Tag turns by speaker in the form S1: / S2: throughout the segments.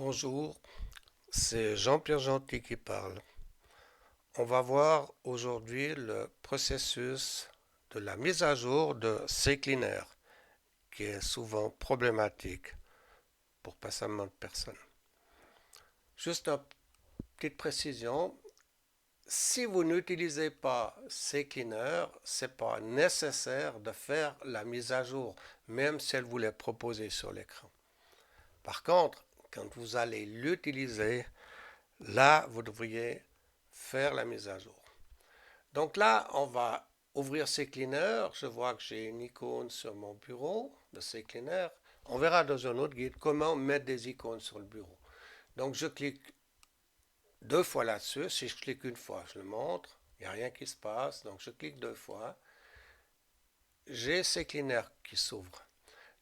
S1: Bonjour, c'est Jean-Pierre Gentil qui parle. On va voir aujourd'hui le processus de la mise à jour de CCleaner, qui est souvent problématique pour pas mal de personnes. Juste une petite précision, si vous n'utilisez pas CCleaner, ce n'est pas nécessaire de faire la mise à jour, même si elle vous l'est proposée sur l'écran. Par contre, quand vous allez l'utiliser, là, vous devriez faire la mise à jour. Donc là, on va ouvrir CCleaner. Je vois que j'ai une icône sur mon bureau de CCleaner. On verra dans un autre guide comment mettre des icônes sur le bureau. Donc je clique deux fois là-dessus. Si je clique une fois, je le montre. Il n'y a rien qui se passe. Donc je clique deux fois. J'ai CCleaner qui s'ouvre.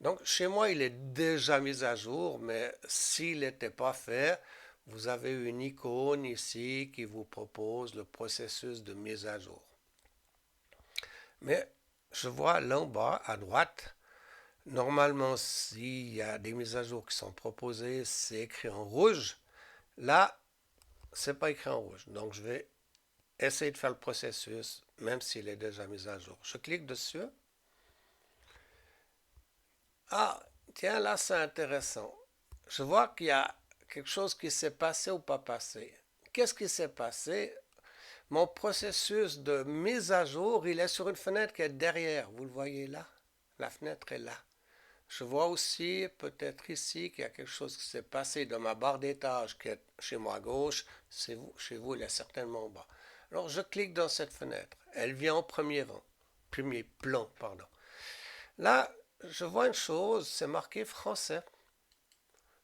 S1: Donc chez moi, il est déjà mis à jour, mais s'il n'était pas fait, vous avez une icône ici qui vous propose le processus de mise à jour. Mais je vois là en bas à droite, normalement s'il y a des mises à jour qui sont proposées, c'est écrit en rouge. Là, c'est pas écrit en rouge. Donc je vais essayer de faire le processus, même s'il est déjà mis à jour. Je clique dessus. Ah, tiens, là c'est intéressant. Je vois qu'il y a quelque chose qui s'est passé ou pas passé. Qu'est-ce qui s'est passé? Mon processus de mise à jour, il est sur une fenêtre qui est derrière. Vous le voyez là? La fenêtre est là. Je vois aussi, peut-être ici, qu'il y a quelque chose qui s'est passé dans ma barre d'étage qui est chez moi à gauche. Chez vous, il est certainement en bas. Alors, je clique dans cette fenêtre. Elle vient en premier rang. Premier plan, pardon. Là, je vois une chose, c'est marqué français.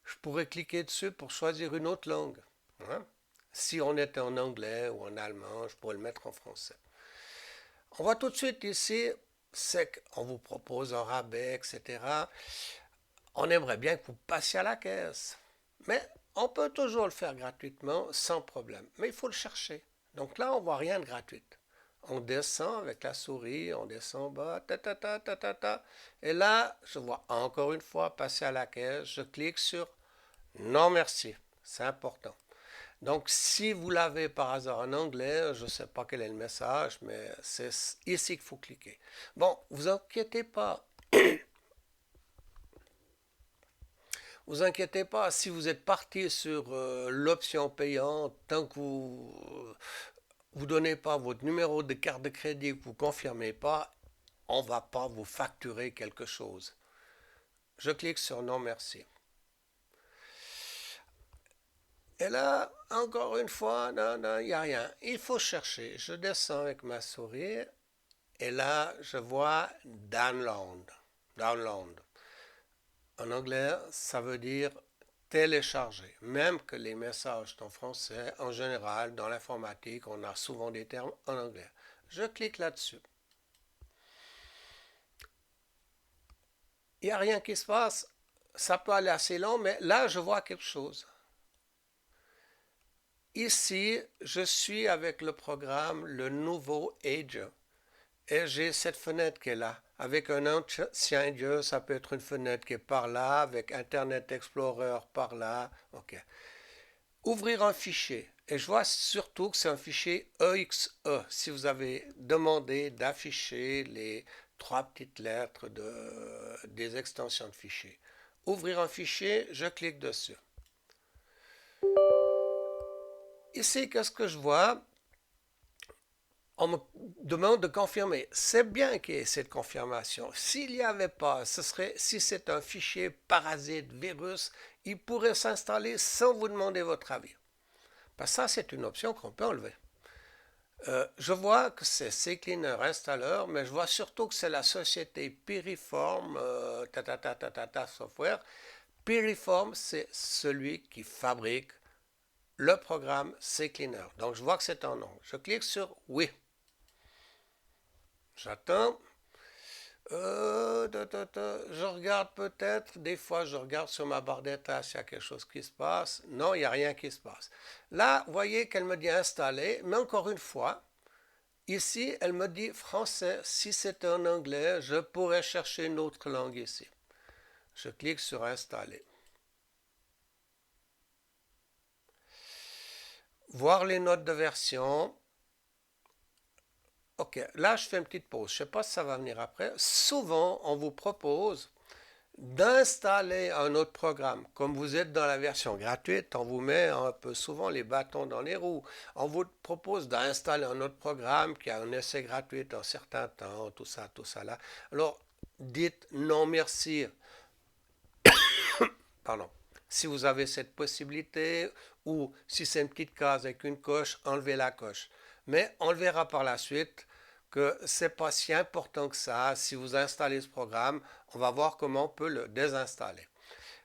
S1: Je pourrais cliquer dessus pour choisir une autre langue. Hein? Si on était en anglais ou en allemand, je pourrais le mettre en français. On voit tout de suite ici, c'est qu'on vous propose un rabais, etc. On aimerait bien que vous passiez à la caisse. Mais on peut toujours le faire gratuitement sans problème. Mais il faut le chercher. Donc là, on ne voit rien de gratuit. On descend avec la souris, on descend bas, ta ta ta ta ta ta. Et là, je vois encore une fois passer à la caisse. Je clique sur non merci. C'est important. Donc, si vous l'avez par hasard en anglais, je ne sais pas quel est le message, mais c'est ici qu'il faut cliquer. Bon, vous inquiétez pas. Vous inquiétez pas, si vous êtes parti sur l'option payante, tant que vous donnez pas votre numéro de carte de crédit, que vous confirmez pas, on va pas vous facturer quelque chose. Je clique sur non merci. Et là, encore une fois, non, non, il n'y a rien. Il faut chercher. Je descends avec ma souris et là, je vois download. Download. En anglais, ça veut dire télécharger. Même que les messages sont en français, en général, dans l'informatique, on a souvent des termes en anglais. Je clique là-dessus. Il n'y a rien qui se passe. Ça peut aller assez long, mais là, je vois quelque chose. Ici, je suis avec le programme, le nouveau Edge. Et j'ai cette fenêtre qui est là. Avec un ancien Edge, ça peut être une fenêtre qui est par là, avec Internet Explorer par là. Ok. Ouvrir un fichier. Et je vois surtout que c'est un fichier EXE. Si vous avez demandé d'afficher les trois petites lettres des extensions de fichier. Ouvrir un fichier, je clique dessus. Ici, qu'est-ce que je vois? On me demande de confirmer. C'est bien qu'il y ait cette confirmation. S'il n'y avait pas, si c'est un fichier parasite, virus, il pourrait s'installer sans vous demander votre avis. Parce que ça, c'est une option qu'on peut enlever. Je vois que c'est CCleaner installeur, mais je vois surtout que c'est la société Piriform Software. Piriform, c'est celui qui fabrique le programme CCleaner. Donc je vois que c'est un nom. Je clique sur oui. J'attends. Je regarde peut-être, des fois je regarde sur ma barre d'état s'il y a quelque chose qui se passe. Non, il n'y a rien qui se passe. Là, vous voyez qu'elle me dit installer, mais encore une fois, ici, elle me dit français. Si c'était en anglais, je pourrais chercher une autre langue ici. Je clique sur installer. voir les notes de version. Ok, là je fais une petite pause. Je ne sais pas si ça va venir après. Souvent, on vous propose d'installer un autre programme. Comme vous êtes dans la version gratuite, on vous met un peu souvent les bâtons dans les roues. On vous propose d'installer un autre programme qui a un essai gratuit un certain temps, tout ça là. Alors, dites non merci. Pardon. Si vous avez cette possibilité, ou si c'est une petite case avec une coche, enlevez la coche. Mais on le verra par la suite que c'est pas si important que ça. Si vous installez ce programme, on va voir comment on peut le désinstaller.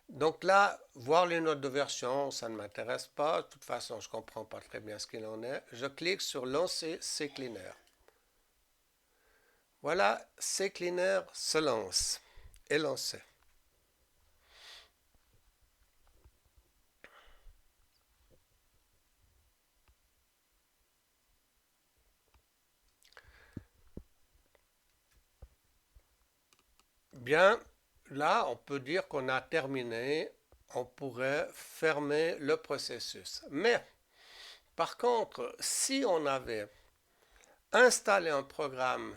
S1: Donc là, voir les notes de version, ça ne m'intéresse pas. De toute façon, je ne comprends pas très bien ce qu'il en est. Je clique sur lancer CCleaner. Voilà, CCleaner se lance. Et lancé. Bien, là, on peut dire qu'on a terminé. On pourrait fermer le processus. Mais, par contre, si on avait installé un programme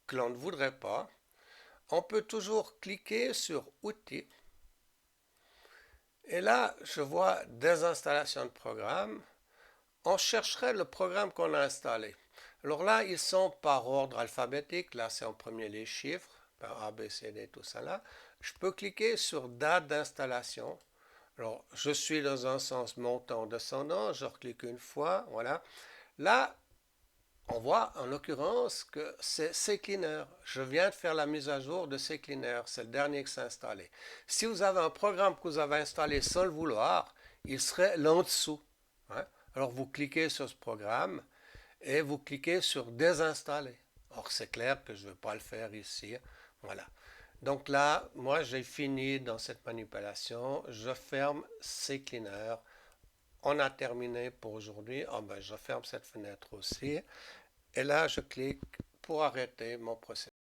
S1: que l'on ne voudrait pas, on peut toujours cliquer sur Outils. Et là, je vois désinstallation de programme. On chercherait le programme qu'on a installé. Alors là, ils sont par ordre alphabétique. Là, c'est en premier les chiffres, par A, B, C, D, tout ça là. Je peux cliquer sur date d'installation. Alors, je suis dans un sens montant, descendant. Je reclique une fois. Voilà. Là, on voit en l'occurrence que c'est CCleaner. Je viens de faire la mise à jour de CCleaner. C'est le dernier qui s'est installé. Si vous avez un programme que vous avez installé sans le vouloir, il serait là en dessous. Hein. Alors vous cliquez sur ce programme et vous cliquez sur désinstaller. Or c'est clair que je ne vais pas le faire ici. Voilà. Donc là, moi j'ai fini dans cette manipulation. Je ferme CCleaner. On a terminé pour aujourd'hui. Oh ben, je ferme cette fenêtre aussi. Et là, je clique pour arrêter mon processus.